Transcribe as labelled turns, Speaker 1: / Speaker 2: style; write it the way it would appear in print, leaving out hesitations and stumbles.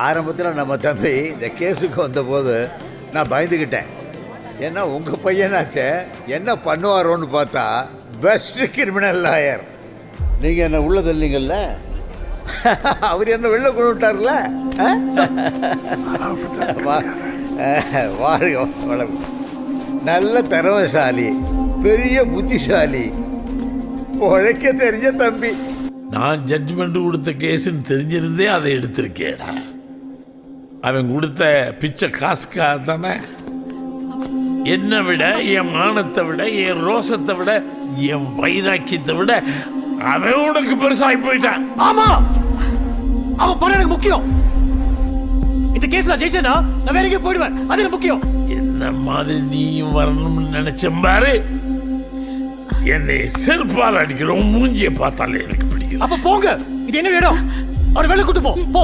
Speaker 1: ஆரம்பத்தில் நம்ம தம்பி இந்த கேஸுக்கு வந்தபோது நான் பயந்துக்கிட்டேன். ஏன்னா உங்கள் பையனாச்சே என்ன பண்ணுவாரோன்னு பார்த்தா பெஸ்ட் கிரிமினல் லாயர். நீங்கள் என்ன உள்ள தள்ளீங்கல்ல, அவர் என்ன வெளில கொண்டு விட்டார்ல. வாழ்க வளம். நல்ல திறமைசாலி, பெரிய புத்திசாலி, உழைக்க தெரிஞ்ச தம்பி.
Speaker 2: நான் ஜட்ஜ்மெண்ட் கொடுத்த கேஸுன்னு தெரிஞ்சிருந்தே அதை எடுத்திருக்கேடா. அவன் கொடுத்த பிச்சை காசுக்காக தானே. என்னை விட, என் மானத்தை விட, என் ரோசத்தை விட, என் வைராக்கியத்தை விட அவன் உனக்கு பெருசாகி போயிட்டான்.
Speaker 3: ஆமா, அவன் பணம் எனக்கு முக்கியம். இந்த கேஸ்ல ஜெயிச்சேன்னா நான் வேற எங்கேயும் போயிடுவேன். அது எனக்கு முக்கியம்.
Speaker 2: என்ன மாதிரி நீயும் வரணும்னு நினைச்சேன் பாரு. என்னை செருப்பால் அடிக்கிறோம் மூஞ்சியை பார்த்தாலே எனக்கு பிடிக்கும்.
Speaker 3: அப்ப போங்க, இது என்ன இடம்? அவர் வெளில கூட்டு போ.